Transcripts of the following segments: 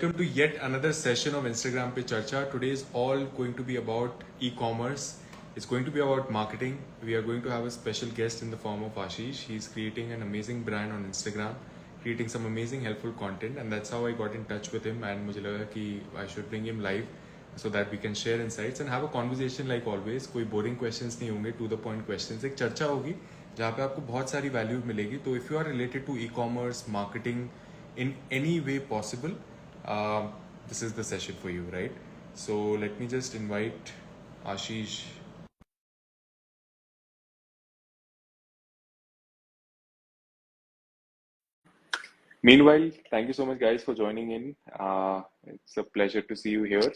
welcome to yet another session of Instagram Pe Charcha. Today is all going to be about e-commerce. It's going to be about marketing. We are going to have a special guest in the form of Ashish. He's creating an amazing brand on Instagram, creating some amazing helpful content, and that's how I got in touch with him. And मुझे लगा कि I should bring him live so that we can share insights and have a conversation like always. कोई boring questions नहीं होंगे, to the point questions. एक चर्चा होगी जहाँ पे आपको बहुत सारी value मिलेगी. तो if you are related to e-commerce, marketing in any way possible, this is the session for you, right? So let me just invite Ashish. Meanwhile, thank you so much, guys, for joining in. It's a pleasure to see you here.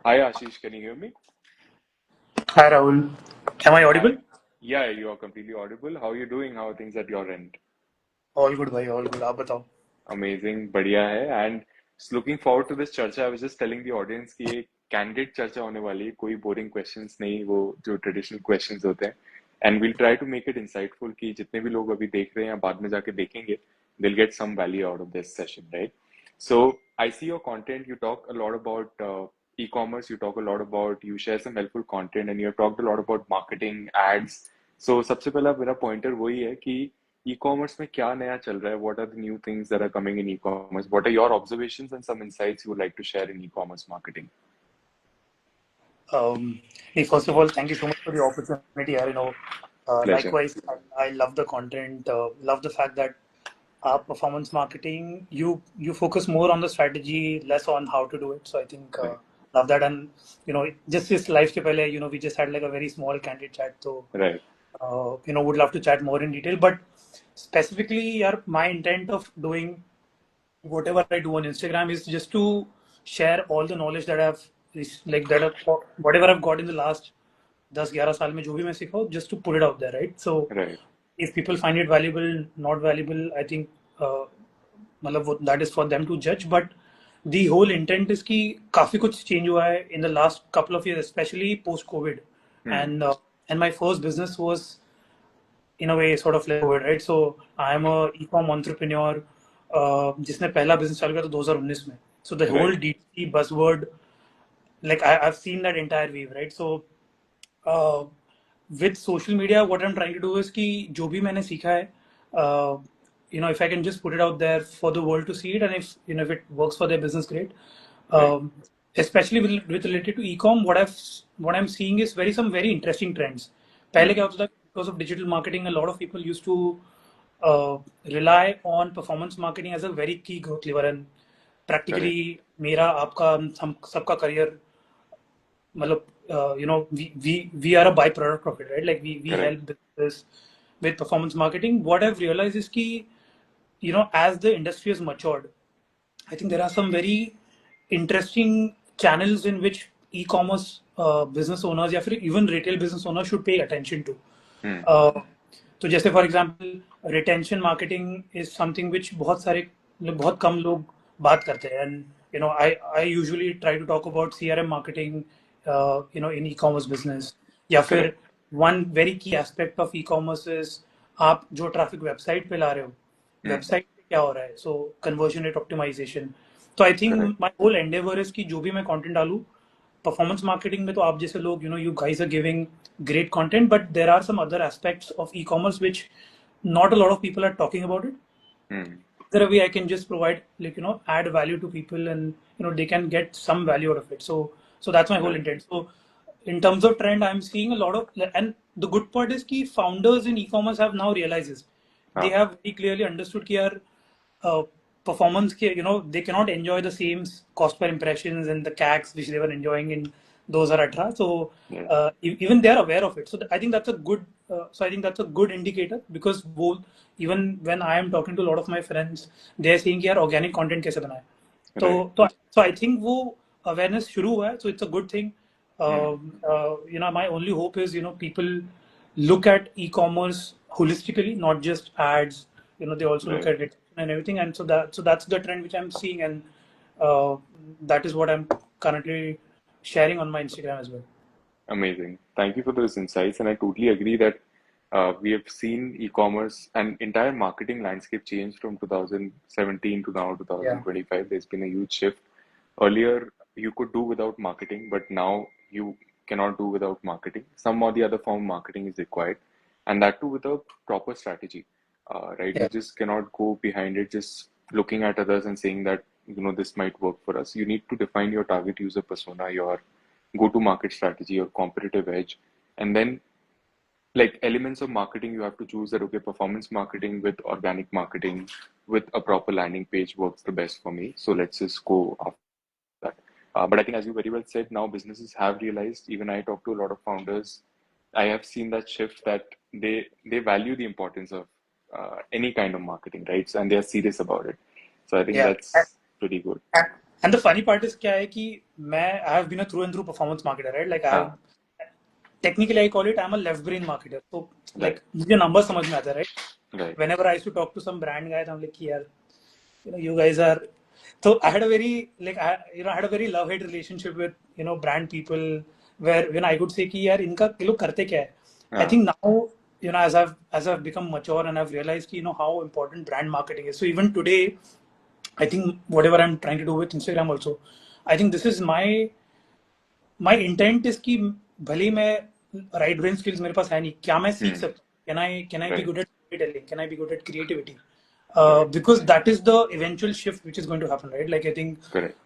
Hi, Ashish. Can you hear me? Hi Rahul, am I audible? Yeah, you are completely audible. How are you doing? How are things at your end? All good भाई, all good. आप बताओ. Amazing, बढ़िया है. And just looking forward to this चर्चा. I was just telling the audience कि ये candid चर्चा होने वाली है. कोई boring questions नहीं, वो जो traditional questions होते हैं. And we'll try to make it insightful कि जितने भी लोग अभी देख रहे हैं या बाद में जाके देखेंगे, they'll get some value out of this session, right? So I see your content. You talk a lot about e-commerce. You talk a lot about, you share some helpful content, and you have talked a lot about marketing, ads. So सबसे पहला मेरा pointer वही है कि e-commerce में क्या नया चल रहा है? What are the new things that are coming in e-commerce? What are your observations and some insights you would like to share in e-commerce marketing? Hey, first of all, thank you so much for the opportunity. Pleasure. Likewise, I love the content. Love the fact that performance marketing, you focus more on the strategy, less on how to do it. So I think Right. love that. And just this live ke pehle, we just had like a very small candid chat. So Right. would love to chat more in detail. But specifically, my intent of doing whatever I do on Instagram is just to share all the knowledge that whatever I've got in the last 10-11 साल में जो भी मैं सीखा हूँ, just to put it out there, right? So Right. if people find it valuable, not valuable, I think मतलब that is for them to judge. But the whole intent is कि काफी कुछ change हुआ है in the last couple of years, especially post COVID, and my first business was in a way sort of like COVID, right? So I am a e-com entrepreneur जिसने पहला business चालू किया था 2019 में. So the whole Right. DTC buzzword, like I've seen that entire wave, right? So with social media, what I'm trying to do is कि जो भी मैंने सीखा है, if I can just put it out there for the world to see it, and if it works for their business, great. Right. Especially with related to e-com, what I'm seeing is some very interesting trends. पहले क्या होता था, because of digital marketing, a lot of people used to rely on performance marketing as a very key growth lever, and practically मेरा आपका हम सबका career मतलब we are a byproduct of it, right? Like we Correct. help businesses with performance marketing. What I've realized is कि as the industry has matured, I think there are some very interesting channels in which e-commerce business owners या फिर even retail business owners should pay attention to. तो जैसे for example retention marketing is something which बहुत कम लोग बात करते हैं. And I usually try to talk about CRM marketing in e-commerce business, या फिर one very key aspect of e-commerce is आप जो ट्रैफिक वेबसाइट पे ला रहे हो, वेबसाइट पे क्या हो रहा है, सो कन्वर्जन रेट ऑप्टिमाइजेशन. तो I think my whole endeavour is कि जो भी मैं कंटेंट डालूं performance marketing में तो आप जैसे लोग you guys are giving great content, but there are some other aspects of e-commerce which not a lot of people are talking about it. There a way I can just provide add value to people, and they can get some value out of it. So that's my whole intent. So in terms of trend, I'm seeing a lot of, and the good part is कि founders in e-commerce have now realized this. They have very clearly understood कि यार performance ke, they cannot enjoy the same cost per impressions and the CACs which they were enjoying in 2018. So even they are aware of it. So I think that's a good indicator, because both, even when I am talking to a lot of my friends, they are saying कि यार organic content कैसे बनाए. So I think वो awareness शुरू हुआ है. So it's a good thing. My only hope is people look at e-commerce holistically, not just ads. They also look at it and everything, and so that's the trend which I'm seeing, and that is what I'm currently sharing on my Instagram as well. Amazing. Thank you for those insights, and I totally agree that We have seen e-commerce and entire marketing landscape change from 2017 to now Yeah. 2025. There's been a huge shift. Earlier, you could do without marketing, but now you cannot do without marketing. Some or the other form of marketing is required, and that too with a proper strategy, right? You Yeah. just cannot go behind it just looking at others and saying that, this might work for us. You need to define your target user persona, your go-to-market strategy, your competitive edge, and then like elements of marketing you have to choose that okay, performance marketing with organic marketing with a proper landing page works the best for me, so let's just go after that. But I think as you very well said, now businesses have realized, even I talk to a lot of founders, I have seen that shift, that they value the importance of any kind of marketing, right? And they are serious about it, so I think Yeah. that's pretty good. And the funny part is क्या है कि I have been a through and through performance marketer, right? Like Ah, technically I call it I'm a left brain marketer. So right, like मुझे numbers समझ में आता है, right? right, Whenever I used to talk to some brand guys, I'm like, यार, you guys are. So I had a very I had a very love-hate relationship with brand people, where I could say कि यार इनका ये लोग करते क्या है. I ah, think now as I've become mature and I've realized how important brand marketing is. So even today, I think whatever I'm trying to do with Instagram also, I think this is my intent is कि भले ही मैं right brain skills मेरे पास है नहीं, क्या मैं सीख hmm, सकता हूँ? Can I be right, good at storytelling? Can I be good at creativity? right, Because that is the eventual shift which is going to happen, right? Like I think correct,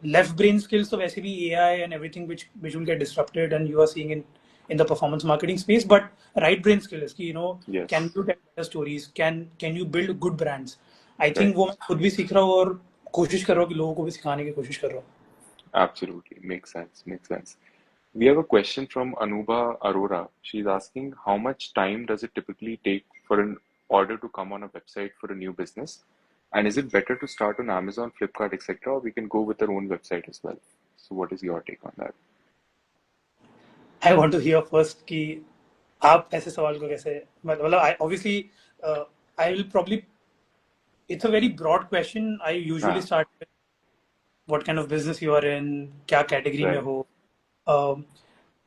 left brain skills, so वैसे भी AI and everything which will get disrupted, and you are seeing in the performance marketing space. But right brain skill is कि can yes, you tell better stories? Can you build good brands? I right. think वो मैं खुद भी सीख रहा हूँ और कोशिश कर रहा हूँ कि लोगों को भी सिखाने की कोशिश कर रहा हूँ. Absolutely. Makes sense. Makes sense. We have a question from Anuba Arora. She's asking how much time does it typically take for an order to come on a website for a new business? And is it better to start on Amazon, Flipkart, etc., or we can go with our own website as well? So what is your take on that? I want to hear first कि आप ऐसे सवाल को कैसे मतलब I obviously I will probably it's a very broad question. I usually Ah, start with what kind of business you are in, क्या category में right. हो. Um,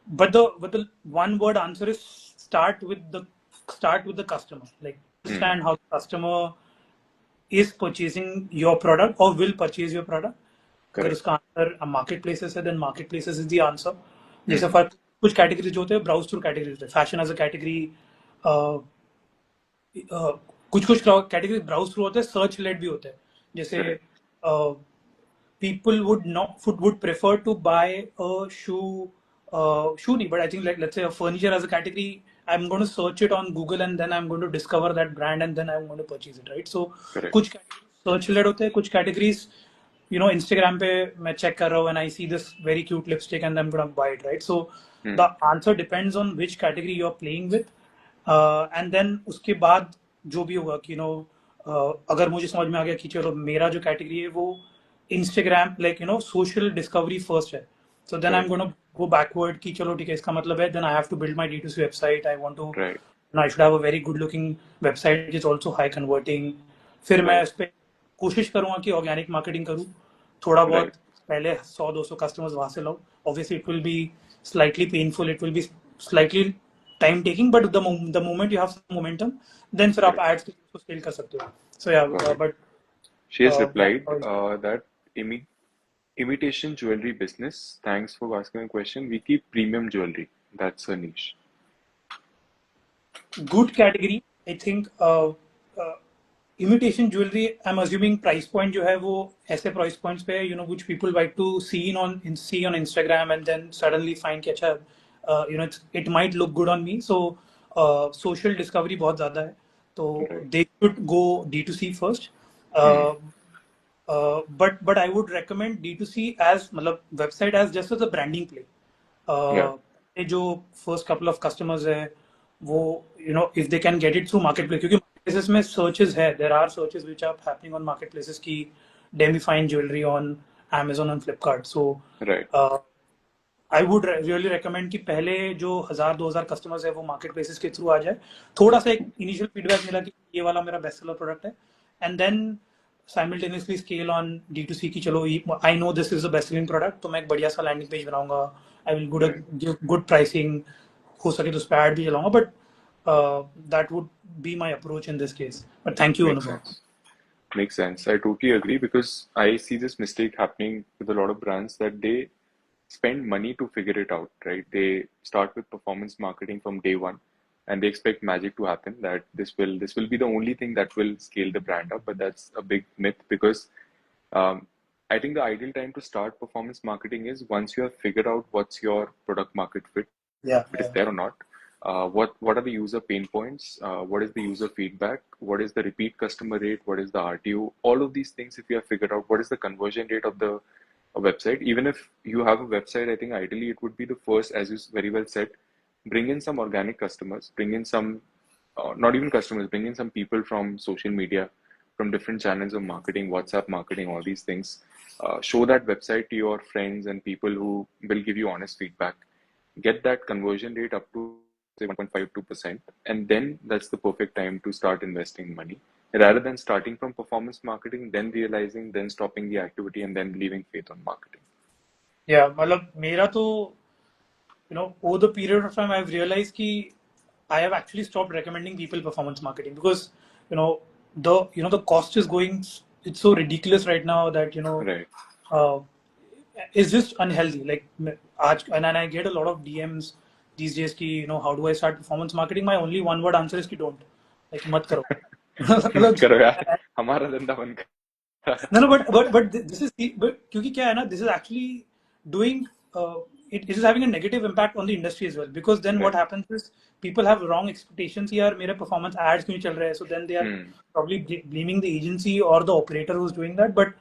but the one word answer is start with the customer. Like Hmm. understand how the customer is purchasing your product or will purchase your product. अगर Correct. उसका answer market places है, then market places is the answer. जैसे Hmm. For कुछ categories होते हैं browse through categories होते हैं, fashion as a category. कुछ कुछ कैटेगरी ब्राउज थ्रू होते हैं, सर्च लेड भी होते हैं. जैसे Correct. people would prefer to buy a shoe नहीं, but I think like let's say a furniture as a category, I'm going to search it on Google and then I'm going to discover that brand and then I'm going to purchase it, right? So Correct. कुछ categories search led होते हैं, कुछ categories Instagram पे मैं check कर रहा हूँ and I see this very cute lipstick and I'm going to buy it, right? So Hmm. the answer depends on which category you're playing with. And then उसके बाद जो भी होगा कि अगर मुझे समझ में आ गया कि चलो मेरा जो कैटेगरी है वो Instagram like social discovery first है, so then I am Correct. Gonna go backward कि चलो ठीक है, इसका मतलब है then I have to build my D2C website. I want to Right. I should have a very good looking website which is also high converting. फिर मैं Right. उस पर कोशिश करूंगा कि ऑर्गेनिक मार्केटिंग करूँ, थोड़ा बहुत Right. पहले 100-200 कस्टमर्स वहां से लो. Obviously it will be slightly painful, it will be slightly time taking, but the moment you have some momentum, then फिर आप Correct. ads को scale कर सकते हो. So yeah, Got it. but She has that's replied how it's. that imitation jewelry business. Thanks for asking a question. We keep premium jewelry. That's a niche. Good category. I think imitation jewelry, I'm assuming price point जो है वो ऐसे price points पे है, which people like to see on Instagram and then suddenly find कि अच्छा it might look good on me. So social discovery बहुत ज़्यादा है, तो Right. they should go D2C first. Hmm. Uh, but I would recommend D2C as मतलब website as just as a branding play. Yeah. ये जो first couple of customers है वो if they can get it through marketplace, क्योंकि marketplaces में searches है, there are searches which are happening on marketplaces की demi fine jewelry on Amazon and Flipkart. So Right. I would really recommend कि पहले जो 1000-2000 customers है वो market places के थ्रू आ जाए. थोड़ा सा एक इनिशियल फीडबैक मिला कि ये वाला मेरा बेस्ट सेलर प्रोडक्ट है, and then simultaneously scale on D2C की चलो I know this is the best selling product, तो मैं एक बढ़िया सा लैंडिंग पेज बनाऊंगा. I will Right. Give good pricing, हो सके तो उस पर एड भी चलाऊंगा. But that would be my approach in this case. But thank you, Makes Anubhav. sense. Makes sense. I totally agree because I see this mistake happening with a lot of brands that they spend money to figure it out, right? They start with performance marketing from day one and they expect magic to happen that this will be the only thing that will scale the brand up, but that's a big myth because um, I think the ideal time to start performance marketing is once you have figured out what's your product market fit, if Yeah, it is yeah, there or not. What are the user pain points? What is the user feedback? What is the repeat customer rate? What is the RTO? All of these things, if you have figured out what is the conversion rate of the a website, even if you have a website, I think ideally it would be the first, as you very well said, bring in some organic customers, bring in some, not even customers, bring in some people from social media, from different channels of marketing, WhatsApp marketing, all these things. Show that website to your friends and people who will give you honest feedback. Get that conversion rate up to say 1.52%, and then that's the perfect time to start investing money rather than starting from performance marketing, then realizing, then stopping the activity, and then leaving faith on marketing. yeah. मतलब मेरा तो over the period of time I've realized कि I have actually stopped recommending people performance marketing because you know the cost is going, it's so ridiculous right now that Right. uh, it's just unhealthy. Like and I get a lot of DMs these days कि how do I start performance marketing? My only one word answer is कि don't, like मत करो. मत मतलब करो यार, हमारा धंधा बंद कर. no, no, but this is but क्योंकि क्या है ना, this is actually doing it is having a negative impact on the industry as well, because then what Right. happens is people have wrong expectations कि यार मेरे performance ads क्यों चल रहे हैं, so then they are Hmm. probably blaming the agency or the operator who's doing that. But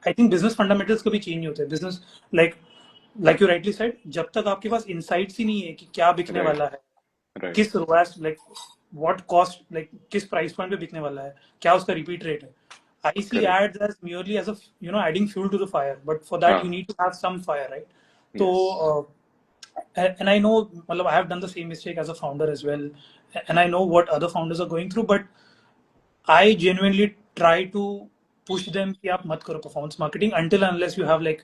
I think business fundamentals कभी change नहीं होते. Business, like you rightly said, जब तक आपके पास insights ही नहीं है कि क्या बिकने Right. वाला है, Right. किस ROAS, like what cost, like किस price point पे बिकने वाला है, क्या उसका repeat rate है. I see Correct. ads as merely as a adding fuel to the fire, but for that you Ah. need to have some fire, right? So Yes. and I know, मतलब, I have done the same mistake as a founder as well, and I know what other founders are going through, but I genuinely try to push them कि आप मत करो performance marketing until unless you have like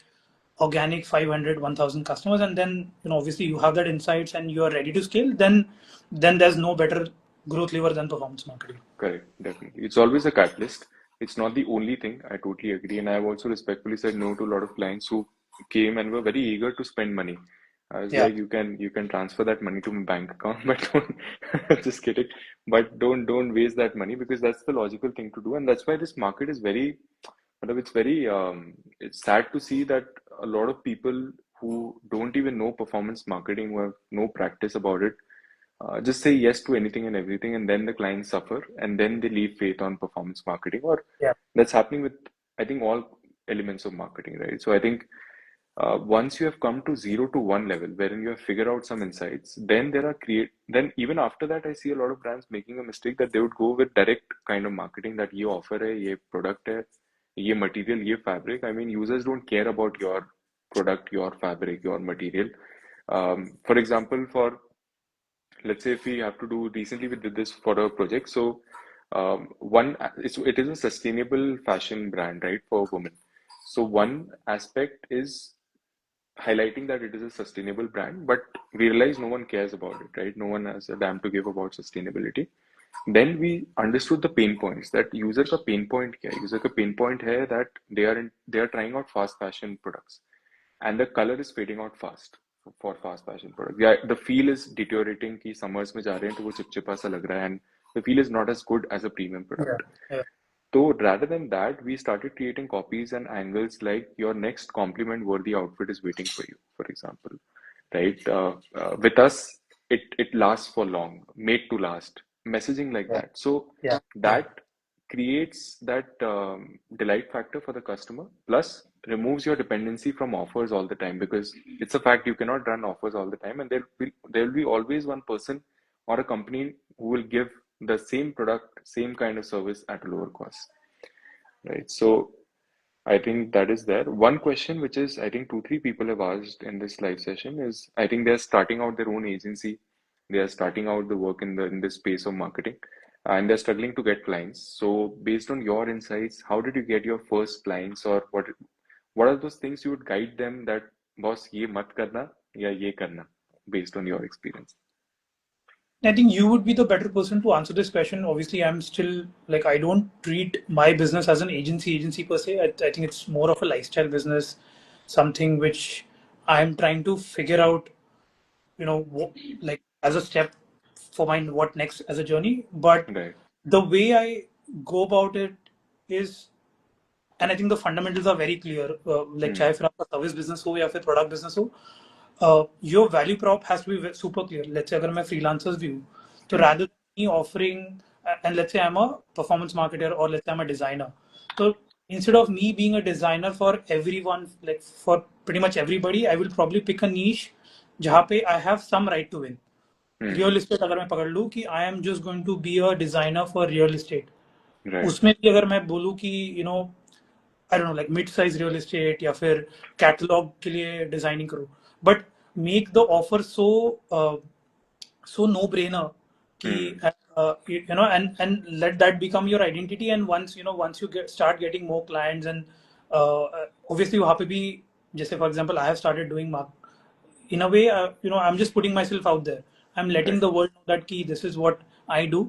organic 500, 1000 customers, and then obviously you have that insights and you are ready to scale, then there's no better growth lever than performance marketing. Correct. Definitely. It's always a catalyst. It's not the only thing. I totally agree. And I've also respectfully said no to a lot of clients who came and were very eager to spend money. I was Yeah, like, you can transfer that money to my bank account, but don't just kidding. But don't waste that money because that's the logical thing to do. And that's why this market is very, it's very it's sad to see that a lot of people who don't even know performance marketing, who have no practice about it, just say yes to anything and everything, and then the clients suffer, and then they leave faith on performance marketing. Or yeah, that's happening with, I think, all elements of marketing, right? So I think once you have come to 0 to 1 level, wherein you have figured out some insights, then there are create. Then even after that, I see a lot of brands making a mistake that they would go with direct kind of marketing that ये offer है, ये product है, ये material, ये fabric. I mean, users don't care about your product, your fabric, your material. For example, for let's say if we have to do recently we did this for a project, so it is a sustainable fashion brand, right, for women. So one aspect is highlighting that it is a sustainable brand, but we realize no one cares about it, right? No one has a damn to give about sustainability. Then we understood the pain points that user का pain point क्या है. User का pain point है that they are trying out fast fashion products and the color is fading out fast for fast fashion products. Yeah, the feel is deteriorating कि summers में जा रहे हैं तो वो चिपचिपा सा लग रहा है and the feel is not as good as a premium yeah, product. yeah, So rather than that, we started creating copies and angles like your next compliment worthy outfit is waiting for you, for example, right? With us, it lasts for long, made to last, messaging like yeah, that. So yeah, yeah, that creates that delight factor for the customer, plus removes your dependency from offers all the time because it's a fact you cannot run offers all the time, and there will be always one person or a company who will give the same product, same kind of service at a lower cost, right? So I think that is there. One question which is I think two, three people have asked in this live session is I think they're starting out their own agency. They are starting out the work in this space of marketing and they're struggling to get clients. So based on your insights, how did you get your first clients or what are those things you would guide them that boss ये मत करना या ये करना based on your experience? I think you would be the better person to answer this question. Obviously, I'm still like I don't treat my business as an agency per se. I think it's more of a lifestyle business, something which I'm trying to figure out, like as a step for my what next as a journey. But Right. the way I go about it is, and I think the fundamentals are very clear. Like Hmm. चाहे फिर आपका service business हो या फिर product business हो, your value prop has to be super clear. Let's say अगर मैं freelancers भी हूँ, तो Hmm. rather than me offering, and let's say I'm a performance marketer or let's say I'm a designer. So instead of me being a designer for everyone, like for pretty much everybody, I will probably pick a niche जहाँ पे I have some right to win. Hmm. Real estate अगर मैं पकड़ लूँ कि I am just going to be a designer for real estate, Right. उसमें भी अगर मैं बोलूँ कि I don't know like mid size real estate या फिर कैटलॉग के लिए डिजाइनिंग करो, but make the offer so no brainer ki Hmm. and let that become your identity. And once you start getting more clients and obviously वहाँ पे भी जैसे for example I have started doing in a way, I'm just putting myself out there. I'm letting Right. the world know that ki this is what I do.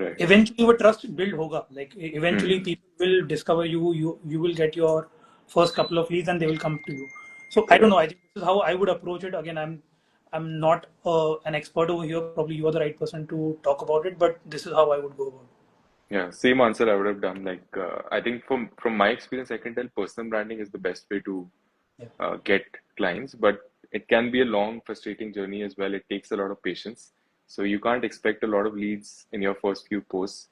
Right. Eventually वो trust build होगा, like eventually Hmm. people will discover you will get your first couple of leads and they will come to you. So I don't know, Correct. I think this is how I would approach it. Again, I'm not an expert over here, probably you are the right person to talk about it, but this is how I would go about it. Yeah, same answer I would have done. Like, I think from my experience, I can tell personal branding is the best way to Yeah. get clients, but it can be a long, frustrating journey as well. It takes a lot of patience. So you can't expect a lot of leads in your first few posts,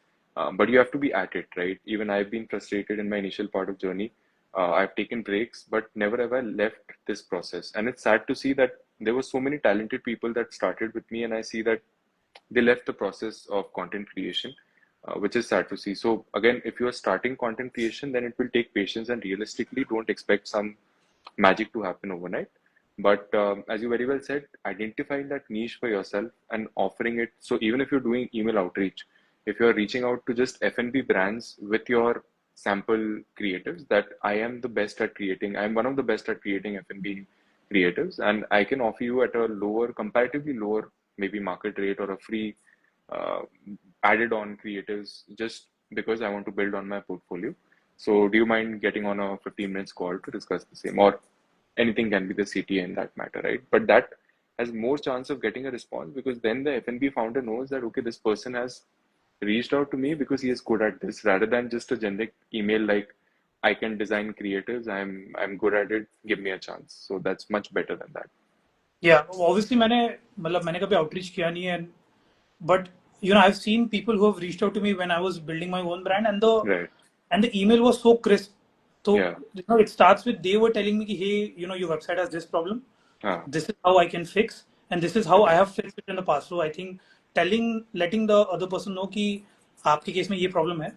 but you have to be at it, right? Even I've been frustrated in my initial part of journey. I've taken breaks, but never have I left this process. And it's sad to see that there were so many talented people that started with me, and I see that they left the process of content creation, which is sad to see. So again, if you are starting content creation, then it will take patience, and realistically, don't expect some magic to happen overnight. But as you very well said, identifying that niche for yourself and offering it. So even if you're doing email outreach, if you're reaching out to just F&B brands with your sample creatives, that I am the best at creating, I'm one of the best at creating F&B creatives, and I can offer you at a lower, comparatively lower, maybe market rate or a free uh, added on creatives just because I want to build on my portfolio. So, do you mind getting on a 15 minutes call to discuss the same? Or anything can be the CTA in that matter, right? But that has more chance of getting a response because then the F&B founder knows that, okay, this person has reached out to me because he is good at this rather than just a generic email like, I can design creatives, I'm good at it, give me a chance. So that's much better than that. Yeah, obviously मैंने कभी outreach किया नहीं है, but I've seen people who have reached out to me when I was building my own brand, and Right. the email was so crisp. So Yeah. it starts with they were telling me कि, hey, your website has this problem. Ah, This is how I can fix, and this is how I correct. have fixed it in the past. So I think letting the other person know कि आपके case में ये problem है,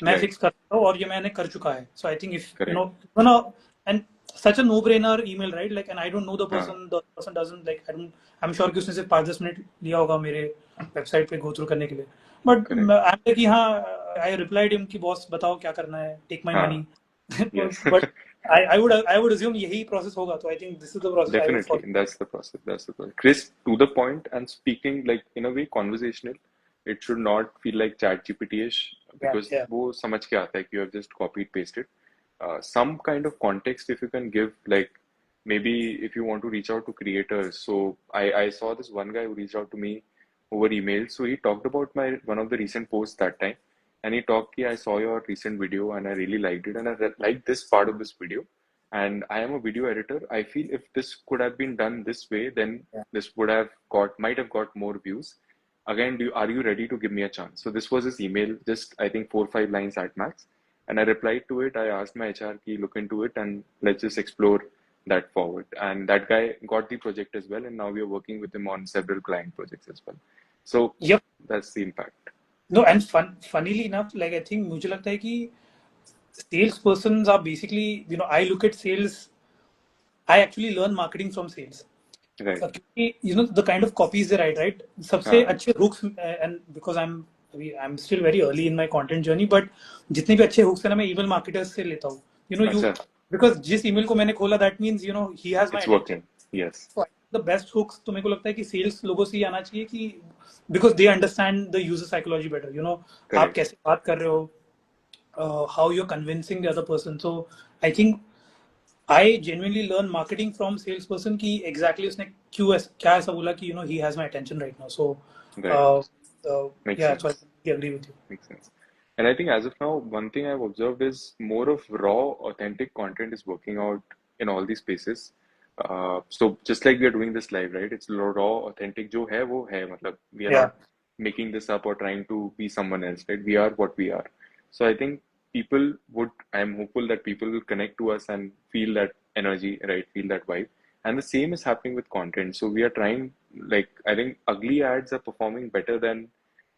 मैं Right. Fix करता हूँ और ये मैंने कर चुका है. So I think if Correct. and such a no-brainer email, right? Like, and I don't know the Ah, person. The person doesn't like. I'm sure कि उसने सिर्फ 5-10 मिनट लिया होगा मेरे वेबसाइट पे go through करने के लिए. But correct. I'm like कि हाँ, I replied him कि बॉस बताओ क्या करना है, take my Ah, money. yes. But I would assume यही process होगा. So I think this is the process I would Definitely, follow. that's the process. That's the process. Crisp, to the point, and speaking like in a way conversational. It should not feel like chat GPT-ish Yeah, because yeah. वो समझ के आता है कि you have just copied pasted. Some kind of context if you can give, like maybe if you want to reach out to creators. So I saw this one guy who reached out to me over email. So he talked about my one of the recent posts that time, and he talked कि I saw your recent video and I really liked it and I liked this part of this video. And I am a video editor. I feel if this could have been done this way, then Yeah. this would have might have got more views. Again, are you ready to give me a chance? So this was his email, just I think 4 or 5 lines at max. And I replied to it. I asked my HR key look into it and let's just explore that forward. And that guy got the project as well. And now we are working with him on several client projects as well. So Yep. that's the impact. No, and funnily enough, like I think मुझे लगता है कि salespersons are basically, I look at sales. I actually learn marketing from sales. Right. क्योंकि the kind of copies they write, right? सबसे हाँ, अच्छे hooks, and because I'm still very early in my content journey, but जितने भी अच्छे hooks है ना मैं email marketers से लेता हूँ. अच्छा, Because जिस email को मैंने खोला, that means he has my it's attention. working. Yes. So the best hooks तो मेरे को लगता है कि sales लोगों से ही आना चाहिए कि because they understand the user psychology better. You know, आप Correct. कैसे बात कर रहे हो, how you're convincing the other person. So I think I genuinely learn marketing from salesperson कि exactly उसने क्या ऐसा बोला कि he has my attention right now. So Right. uh, Makes yeah, so I sense. completely agree with you. Makes sense. And I think as of now, one thing I've observed is more of raw, authentic content is working out in all these spaces. So just like we are doing this live, right? It's raw, authentic. जो है वो है. मतलब we are Yeah, not making this up or trying to be someone else, right? We are what we are. So I think people would. I'm hopeful that people will connect to us and feel that energy, right? Feel that vibe. And the same is happening with content. So we are trying. Like I think ugly ads are performing better than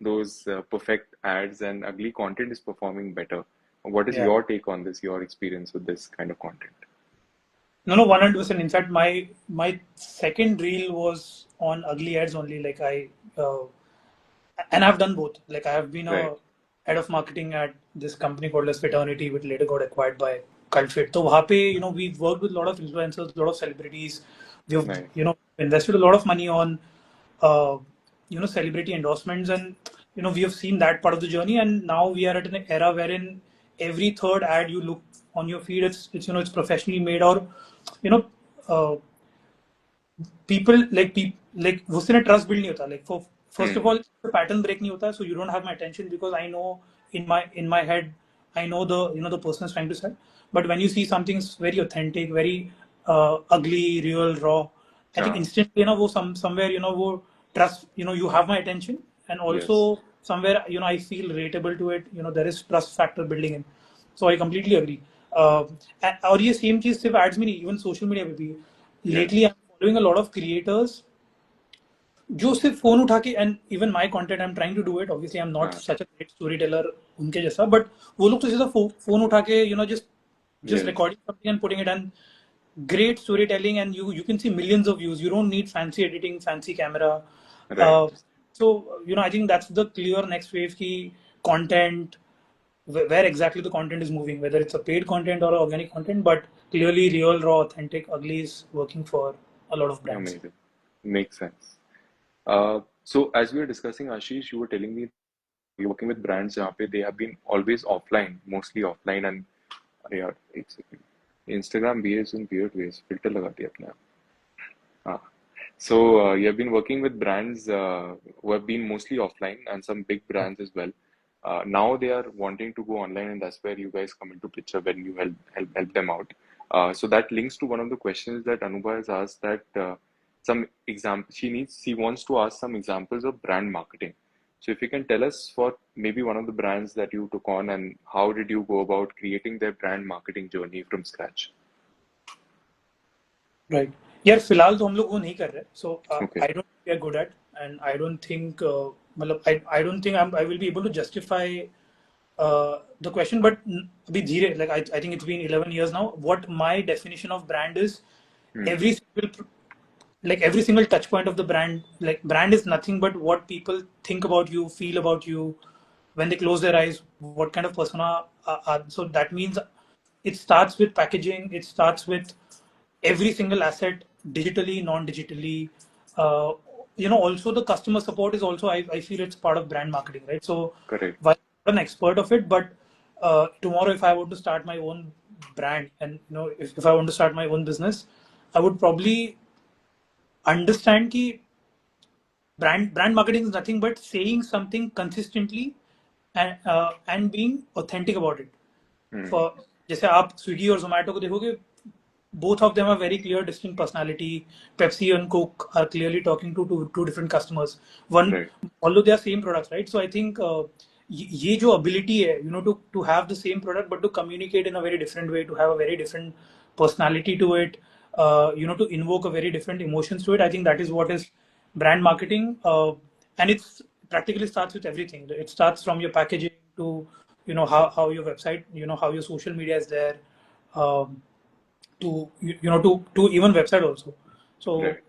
those perfect ads, and ugly content is performing better. What is yeah. your take on this, your experience with this kind of content? No, 100%. In fact, my second reel was on ugly ads only. Like uh, and I've done both. Like I have been Right, a head of marketing at this company called as Fraternity, which later got acquired by Cultfit. So वहाँ पे we've worked with a lot of influencers, a lot of celebrities. We've nice. invested a lot of money on uh, celebrity endorsements, and we have seen that part of the journey. And now we are at an era wherein every third ad you look on your feed, it's professionally made, or you know uh, people like उससे ना trust build नहीं होता. Like for first of Hmm. all, the pattern break नहीं होता, so you don't have my attention because I know in my head I know the person is trying to sell. But when you see something very authentic, very ugly, real, raw, I think Ah, instantly वो somewhere वो trust, you have my attention, and also yes. somewhere I feel relatable to it. There is trust factor building in. So I completely agree. और ये same चीज सिर्फ ads में नहीं, even social media पे भी Yeah. lately I'm following a lot of creators जो सिर्फ फोन उठा के, and even my content I am trying to do it, obviously I am not Ah, such a great story teller उनके जैसा, but वो लोग तो सीधा फोन उठा के just yes. recording something and putting it, and great storytelling, and you can see millions of views. You don't need fancy editing, fancy camera. Right. uh, so I think that's the clear next wave ki content, where exactly the content is moving, whether it's a paid content or organic content, but clearly real, raw, authentic, ugly is working for a lot of brands. Amazing. Makes sense. So as we were discussing, Ashish, you were telling me you're working with brands जहाँ पे they have been always offline, mostly offline, and अरे यार एक second. Instagram behaves in weird ways. Filter लगा दिया अपने आप. हाँ. So you have been working with brands who have been mostly offline and some big brands as well. Now they are wanting to go online, and that's where you guys come into picture when you help them out. So that links to one of the questions that Anubha has asked. That some example she wants to ask some examples of brand marketing. So if you can tell us for maybe one of the brands that you took on, and how did you go about creating their brand marketing journey from scratch? Right यार, फिलहाल तो हम लोग वो नहीं कर रहे, so Okay. I don't we are good at, and I don't think मतलब I don't think I will be able to justify the question, but अभी धीरे, like I think it's been 11 years now. What my definition of brand is, Hmm. every single every single touch point of the brand, like brand is nothing but what people think about you, feel about you when they close their eyes, what kind of persona are. So that means it starts with packaging, it starts with every single asset, digitally, non-digitally. uh, Also the customer support is also, I feel it's part of brand marketing, right? So Correct. while I'm not an expert of it, but tomorrow if I want to start my own brand, and if I want to start my own business, I would probably understand कि brand marketing is nothing but saying something consistently, and being authentic about it. Hmm. For जैसे आप Swiggy और जोमेटो को देखोगे, both of them are very clear distinct personality. Pepsi and Coke are clearly talking to two different customers, one, Right. although they are same products, right? So I think ये जो ability है, to have the same product but to communicate in a very different way, to have a very different personality to it, to invoke a very different emotions to it, I think that is what is brand marketing. And it's practically starts with everything. It starts from your packaging to how your website, how your social media is there, um, to even website also. So, Right.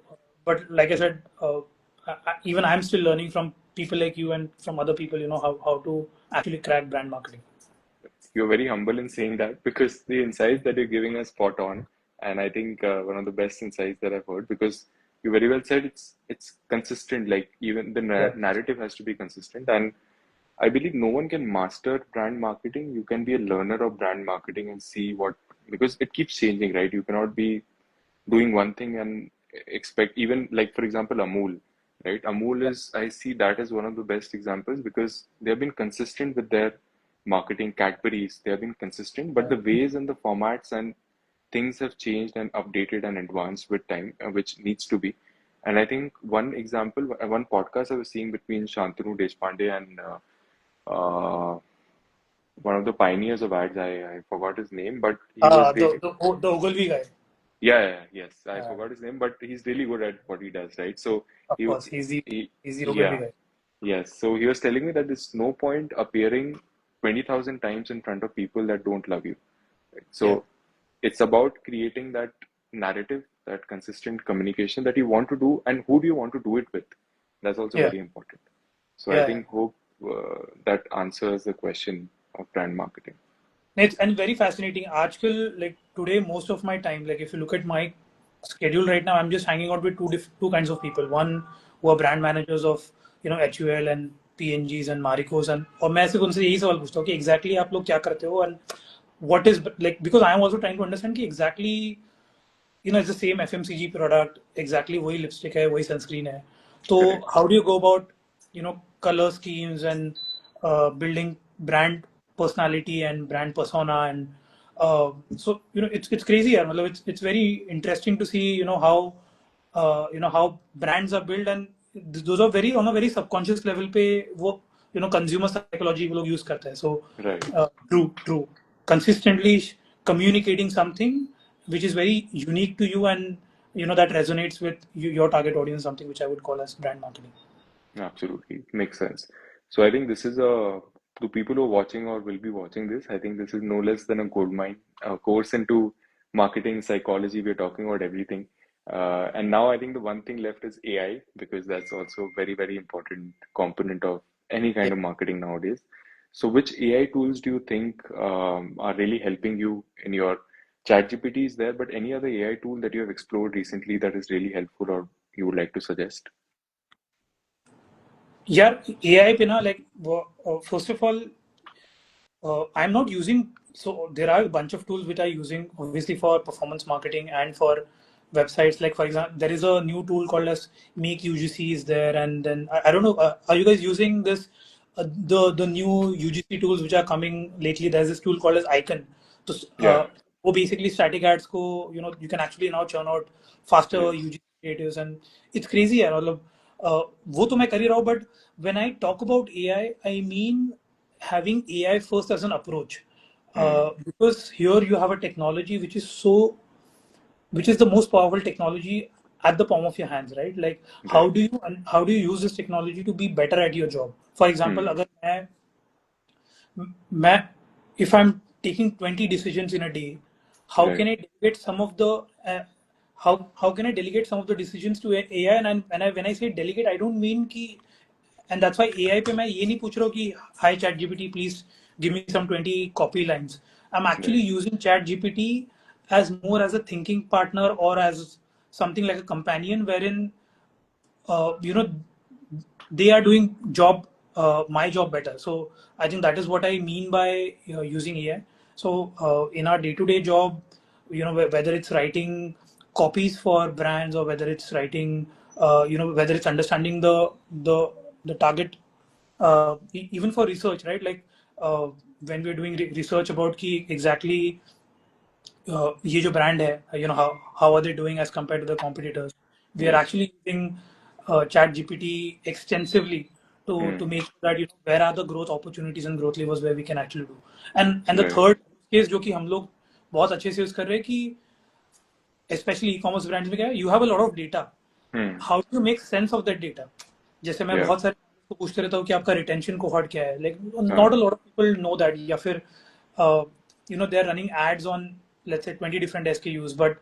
but like I said, even I'm still learning from people like you and from other people, how to actually crack brand marketing. You're very humble in saying that, because the insights that you're giving are spot on. And I think one of the best insights that I've heard, because you very well said, it's consistent. Like even the Yeah. narrative has to be consistent, and I believe no one can master brand marketing. You can be a learner of brand marketing and see what, because it keeps changing, right? You cannot be doing one thing and expect, even like for example Amul, right? Amul is, I see that as one of the best examples because they have been consistent with their marketing. Cadbury's, they have been consistent, but the ways and the formats and things have changed and updated and advanced with time, which needs to be. And I think one example, one podcast I was seeing between Shantanu Deshpande and uh, one of the pioneers of ads, I forgot his name, but he was The really, the Ogilvy guy. yes, I forgot his name, but he's really good at what he does, right? So Of he, course, he's the Ogilvy yeah, guy. yes. So he was telling me that there's no point appearing 20,000 times in front of people that don't love you. Right? Yeah. So it's about creating that narrative, that consistent communication that you want to do, and who do you want to do it with? That's also Yeah. very important. So I Yeah. think hope that answers the question of brand marketing. It's and very fascinating. Article like today, most of my time, like if you look at my schedule right now, I'm just hanging out with two kinds of people. One who are brand managers of HUL and PNGs and Maricos and और मैं सिर्फ उनसे यही सवाल पूछता हूँ कि exactly आप लोग क्या करते हो and what is like because I am also trying to understand कि exactly it's the same FMCG product, exactly वही lipstick है, वही sunscreen है. So Correct. how do you go about, color schemes and building brand personality and brand persona and so it's crazy. यार. मतलब it's very interesting to see how brands are built and those are very on a very subconscious level पे वो consumer psychology वो लोग use करते हैं. So Right. true. Consistently communicating something which is very unique to you and that resonates with your target audience, something which I would call as brand marketing. Absolutely. Makes sense. So I think this is a, to people who are watching or will be watching this, I think this is no less than a goldmine, a course into marketing psychology. We're talking about everything. And now I think the one thing left is AI, because that's also a very, very important component of any kind Yeah. of marketing nowadays. So which AI tools do you think are really helping you in your ChatGPT is there, but any other AI tool that you have explored recently that is really helpful or you would like to suggest? Yeah, AI पे ना like first of all I'm not using, so there are a bunch of tools which are using obviously for performance marketing and for websites. Like for example, there is a new tool called as Make UGC is there, and then I don't know. Are you guys using this? The new UGC tools which are coming lately. There's this tool called as Icon. So Yeah. वो basically static ads को you can actually now churn out faster Yes. UGC creatives and it's crazy यार मतलब वो तो मैं कर ही रहा हूँ but when I talk about AI I mean having AI first as an approach. Hmm. Because here you have a technology which is the most powerful technology at the palm of your hands, right? Like Right. how do you use this technology to be better at your job? For example, Hmm. अगर मैं if I'm taking 20 decisions in a day, how Right. can I delegate some of the how can I delegate some of the decisions to AI? And when I say delegate, I don't mean कि and that's why AI पे मैं ये नहीं पूछ रहा हूँ कि hi ChatGPT please give me some 20 copy lines. I'm actually Right. using ChatGPT as more as a thinking partner or as something like a companion wherein uh, you know they are doing my job better. So I think that is what I mean by using AI. So in our day-to-day job, whether it's writing copies for brands or whether it's writing whether it's understanding the target even for research, right? Like uh, when we're doing research about key exactly ये जो brand है, how are they doing as compared to the competitors? We are Right. actually using Chat GPT extensively to Hmm. make sure that where are the growth opportunities and growth levers where we can actually do. And the Right. third case जो कि हम लोग बहुत अच्छे से use कर रहे हैं कि especially e-commerce brands में क्या है, you have a lot of data. Hmm. How do you make sense of that data? जैसे मैं Yeah. बहुत सारे को पूछते रहता हूँ कि आपका रिटेंशन कोहॉर्ट क्या है, like not Uh, a lot of people know that, या फिर they are running ads on let's say 20 different SKUs but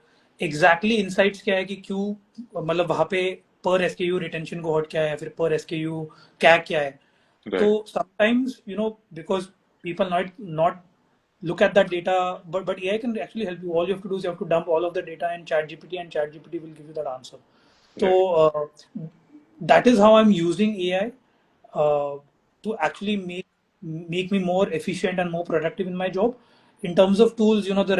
exactly insights क्या है कि क्यों मतलब वहाँ पे per SKU retention cohort क्या है या फिर per SKU CAC क्या है. So right. sometimes because people not look at that data, but AI can actually help you. All you have to do is you have to dump all of the data in ChatGPT and ChatGPT will give you that answer. So that is how I'm using AI to actually make me more efficient and more productive in my job. In terms of tools, the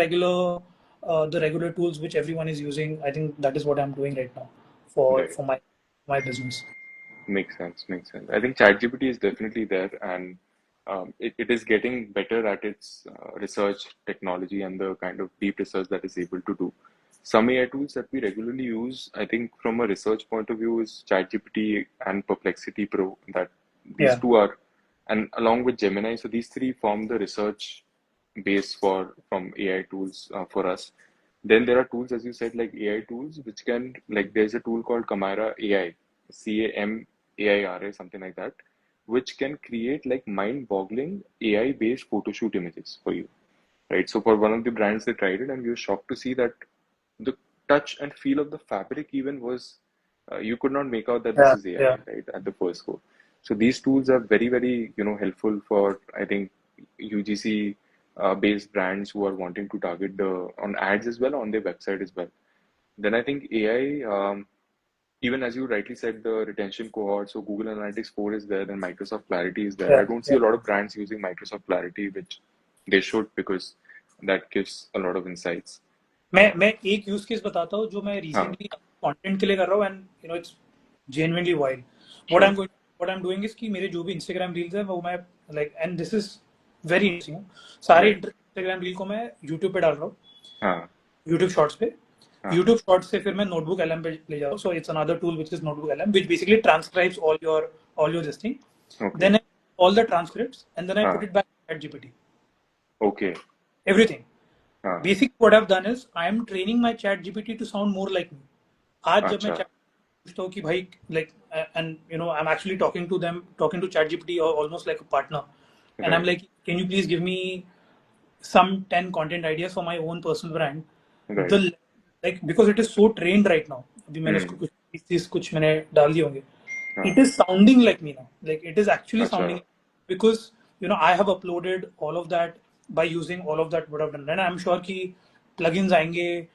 regular tools which everyone is using. I think that is what I'm doing right now for Right. for my business. Makes sense. Makes sense. I think ChatGPT is definitely there, and it is getting better at its research technology and the kind of deep research that is able to do. Some AI tools that we regularly use, I think, from a research point of view, is ChatGPT and Perplexity Pro. That these Yeah, two are, and along with Gemini, so these three form the research base for from AI tools for us. Then there are tools, as you said, like AI tools, which can like there's a tool called Camara AI, CAMAIRA, something like that, which can create like mind-boggling AI-based photo shoot images for you, right? So for one of the brands, they tried it, and we were shocked to see that the touch and feel of the fabric even was you could not make out that this yeah, is AI, yeah. right, at the first go. So these tools are very, very, helpful for, I think, UGC based brands who are wanting to target the on ads as well on their website as well. Then I think AI, even as you rightly said, the retention cohort, so Google Analytics 4 is there, then Microsoft Clarity is there. I Yeah, don't see yeah. a lot of brands using Microsoft Clarity, which they should, because that gives a lot of insights. मैं एक use case बताता हूँ जो मैं Huh, recently content के लिए कर रहा हूँ and it's genuinely wild. sure. What I am doing is कि मेरे जो भी इंस्टाग्राम रील्स है वो मैं like and this is very interesting. सारे Right. इंस्टाग्राम रील को मैं यूट्यूब पे डाल रहा हूँ, Huh, यूट्यूब शॉर्ट्स पे. huh. यूट्यूब शॉर्ट्स से फिर मैं नोटबुक एलएम पे ले जा रहा हूँ. So it's another tool which is notebook LM which basically transcribes all your this thing. Okay. Then all the transcripts and then I put Huh. it back at GPT. Okay. Everything. Huh. Basically, what I've done is I am training my chat GPT to sound more like me. आज जब मैं Acha. chat पूछता हूँ कि भाई like and I'm actually talking to ChatGPT almost like a partner, and I'm Right. like, can you please give me some 10 content ideas for my own personal brand? Right. The like because it is so trained right now. अभी मैंने उसको Hmm. कुछ मैंने डाल दिए होंगे. Huh. It is sounding like me now. Like it is actually sounding Acha. because I have uploaded all of that by using all of that what I've done. And I'm sure कि plugins आएंगे,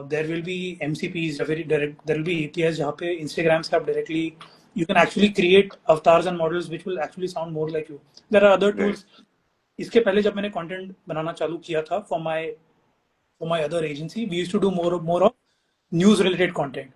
there will be MCPs, there will be APIs जहाँ पे Instagram से आप directly you can actually create avatars and models which will actually sound more like you. There are other Right. tools. इसके पहले जब मैंने कंटेंट बनाना चालू किया था for my other agency, we used to do more of news related content.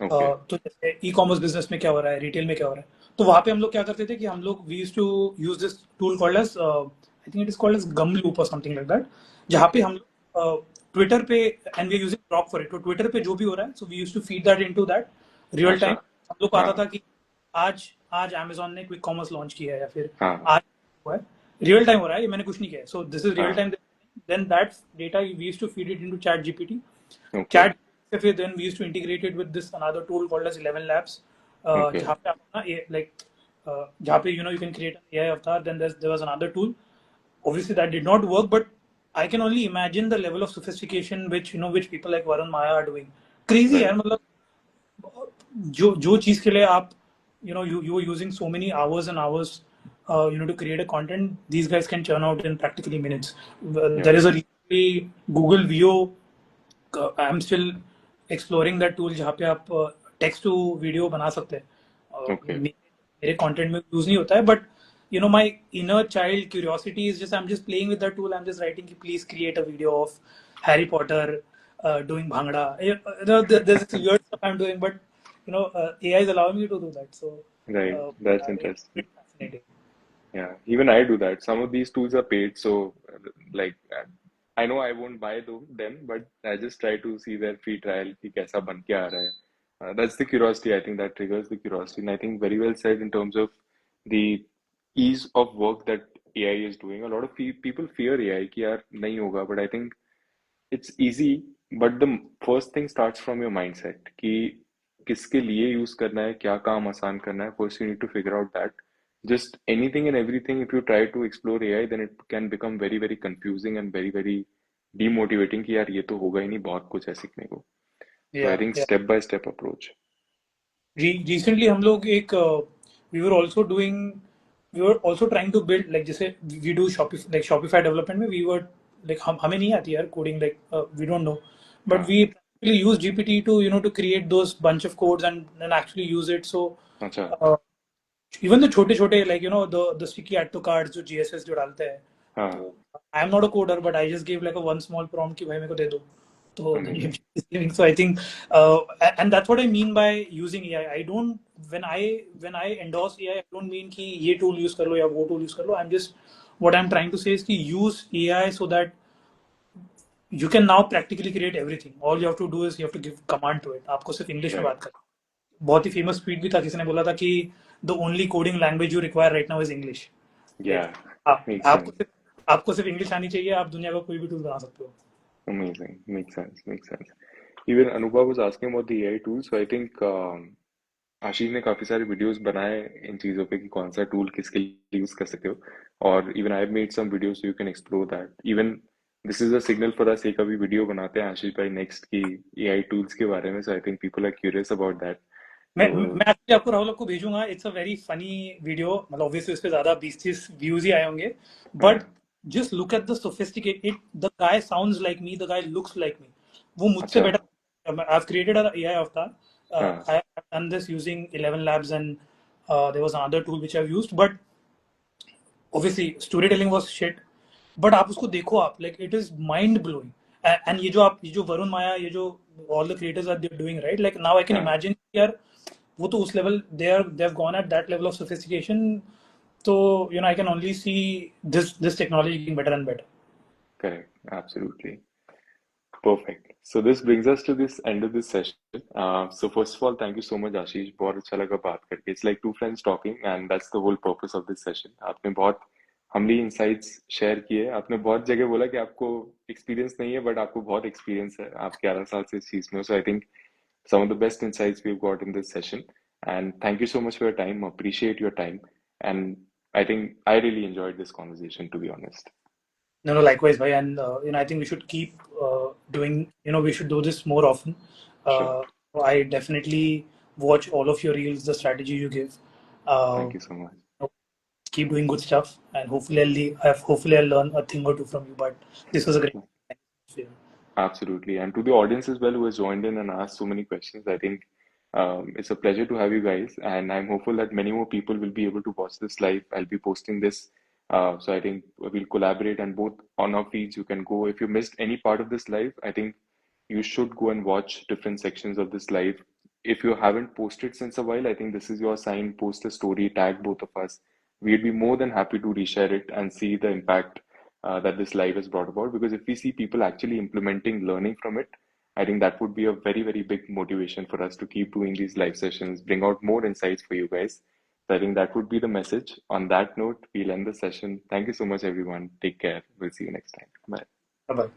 Okay. तो जैसे e commerce business में क्या हो रहा है, रिटेल में क्या हो रहा है, तो वहां पे हम लोग क्या करते थे कि हम लोग we used to use this tool called as I think it is called as Gumloop और समथिंग लाइक दैट, जहाँ पे Okay. हम लोग ट्विटर पे and we using drop for it, तो ट्विटर पे जो भी हो रहा है so we use to feed that into that real time. Acha. हम लोग को आता Huh. था कि आज आज अमेजोन ने क्विक कॉमर्स लॉन्च किया है या फिर Huh. आज हुआ है, रियल टाइम हो रहा है, ये मैंने कुछ नहीं किया है, so this is real Huh. Time. Then that data we use to feed it into ChatGPT. Okay. Chat फिर then we used to integrate it with this another tool called as 11 Labs, Okay. जहाँ पे आप ना like जहाँ पे you can create an AI avatar. Then there was another tool. Obviously that did not work, but I can only imagine the level of sophistication which people like Varun Maya are doing. Crazy है Right. मतलब जो चीज के लिए आप you were using so many hours and hours to create a content, these guys can churn out in practically minutes. Yeah. There is a recently Google VO. I am still exploring that tool जहाँ पे आप text to video बना सकते हैं. Okay. मेरे content में use नहीं होता है, but my inner child curiosity is just I am just playing with that tool. I am just writing कि please create a video of Harry Potter doing bhangra. There's this weird stuff I'm doing, but AI is allowing me to do that. So Right. That's it's interesting. pretty fascinating. Yeah. Even I do that. Some of these tools are paid, so like I know I won't buy them, but I just try to see their free trial कि कैसा बन के आ रहा है. That's the curiosity. I think that triggers the curiosity, and I think very well said in terms of the ease of work that AI is doing. A lot of people fear AI कि यार नहीं होगा, but I think it's easy, but the first thing starts from your mindset कि किसके लिए use करना है, क्या काम आसान करना है. First you need to figure out that. Just anything and everything, if you try to explore AI, then it can become very very confusing and very very demotivating कि यार ये तो होगा ही नहीं, बहुत कुछ है सीखने को. So I Yeah, think yeah. step by step approach. Recently हम लोग एक we were also doing we were also trying to build like जैसे we do Shopify development में we were like हमें नहीं आती यार coding, like we don't know, but हाँ. we actually use GPT to create those bunch of codes and actually use it. So अच्छा. uh, even the छोटे छोटे like the sticky add to cards जो GSS जो डालते हैं, हाँ. तो I am not a coder, but I just gave like a one small prompt कि भाई मेरे को दे दो. So then Amazing. so I think and that's what I mean by using AI. I don't when I endorse AI, I don't mean कि ये tool use कर लो या वो tool use कर लो. What I'm trying to say is कि use AI so that you can now practically create everything. All you have to do is you have to give command to it. आपको सिर्फ English में Right. बात करनी. बहुत ही famous tweet भी था, किसी ने बोला था कि the only coding language you require right now is English. Like, Yeah. Makes sense. आपको सिर्फ इंग्लिश आनी चाहिए, आप दुनिया का कोई भी टूल बना सकते हो. Amazing. Makes sense. Makes sense. Even Anubha was asking about the AI tools, so I think आशीष ने काफी सारे वीडियोस बनाए इन चीजों पे कि कौन सा टूल किसके लिए यूज कर सकते हो. और even I have made some videos, you can explore that. Even this is a signal for us, एक अभी वीडियो बनाते हैं आशीष भाई नेक्स्ट की एआई टूल्स के बारे में. So I think people are curious about that. मैं actually आपको राहुल आपको भेजूंगा. It's a very funny video. मतलब ऑब्वियसली उस पे ज्यादा 20-30 व्यूज ही आए होंगे, but just look at the sophisticated. The guy sounds like me. The guy looks like me. वो मुझसे अच्छा. better. I've created an AI avatar. हाँ. I've done this using 11 Labs, and there was another tool which I've used. But obviously storytelling was shit. But आप उसको देखो, आप like it is mind blowing. And ये जो वरुण माया, ये जो all the creators are they're doing, right? Like now I can हाँ. imagine यार वो तो उस level they've gone at that level of sophistication. So I can only see this technology getting better and better. Correct. Absolutely. Perfect. So this brings us to this end of this session. So first of all, thank you so much, Ashish. बहुत अच्छा लगा बात करके. It's like two friends talking, and that's the whole purpose of this session. आपने बहुत Hamli insights share किए. आपने बहुत जगह बोला कि आपको experience नहीं है, but आपको बहुत experience है. आप 11 साल से इस चीज में हो. So I think some of the best insights we've got in this session. And thank you so much for your time. Appreciate your time. And I think I really enjoyed this conversation, to be honest. No, likewise, bhai. And I think we should keep doing. We should do this more often. Sure. I definitely watch all of your reels, the strategy you give. Thank you so much. Keep doing good stuff, and hopefully I'll learn a thing or two from you. But this was a great. Absolutely. And to the audience as well who has joined in and asked so many questions, I think it's a pleasure to have you guys. And I'm hopeful that many more people will be able to watch this live. I'll be posting this. So I think we'll collaborate, and both on our feeds, you can go. If you missed any part of this live, I think you should go and watch different sections of this live. If you haven't posted since a while, I think this is your sign. Post a story, tag both of us. We'd be more than happy to reshare it and see the impact that this live has brought about. Because if we see people actually implementing, learning from it, I think that would be a very, very big motivation for us to keep doing these live sessions, bring out more insights for you guys. So I think that would be the message. On that note, we'll end the session. Thank you so much, everyone. Take care. We'll see you next time. Bye. Bye bye.